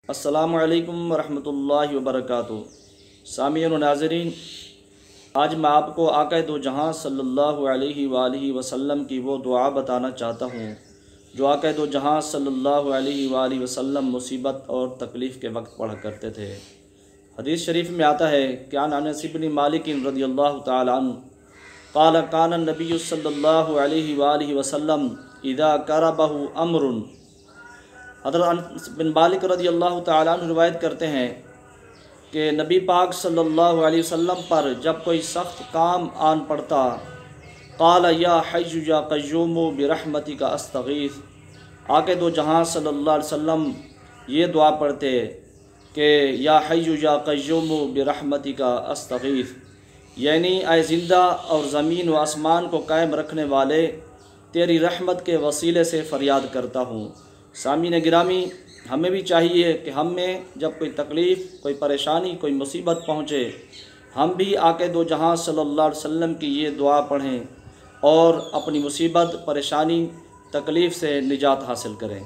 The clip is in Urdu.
السلام علیکم ورحمۃ اللہ وبرکاتہ۔ سامعین و ناظرین، آج میں آپ کو آقا دو جہاں صلی اللہ علیہ وآلہ وسلم کی وہ دعا بتانا چاہتا ہوں جو آقا دو جہاں صلی اللہ علیہ وآلہ وسلم مصیبت اور تکلیف کے وقت پڑھا کرتے تھے۔ حدیث شریف میں آتا ہے کہ عن انس بن مالک رضی اللہ تعالی عنہ قال کان النبی صلی اللہ علیہ وآلہ وسلم اذا کربہ امر۔ حضرت انس بن مالک رضی اللہ تعالیٰ عنہ روایت کرتے ہیں کہ نبی پاک صلی اللہ علیہ وسلم پر جب کوئی سخت کام آن پڑتا، قال یا حی یا قیوم برحمتک استغیث، آقا دو جہاں صلی اللہ علیہ وسلم یہ دعا پڑھتے کہ یا حی یا قیوم برحمتک استغیث، یعنی اے زندہ اور زمین و آسمان کو قائم رکھنے والے، تیری رحمت کے وسیلے سے فریاد کرتا ہوں۔ سامعین گرامی، ہمیں بھی چاہیے کہ ہم میں جب کوئی تکلیف، کوئی پریشانی، کوئی مصیبت پہنچے، ہم بھی آقا دو جہاں صلی اللہ علیہ وسلم کی یہ دعا پڑھیں اور اپنی مصیبت، پریشانی، تکلیف سے نجات حاصل کریں۔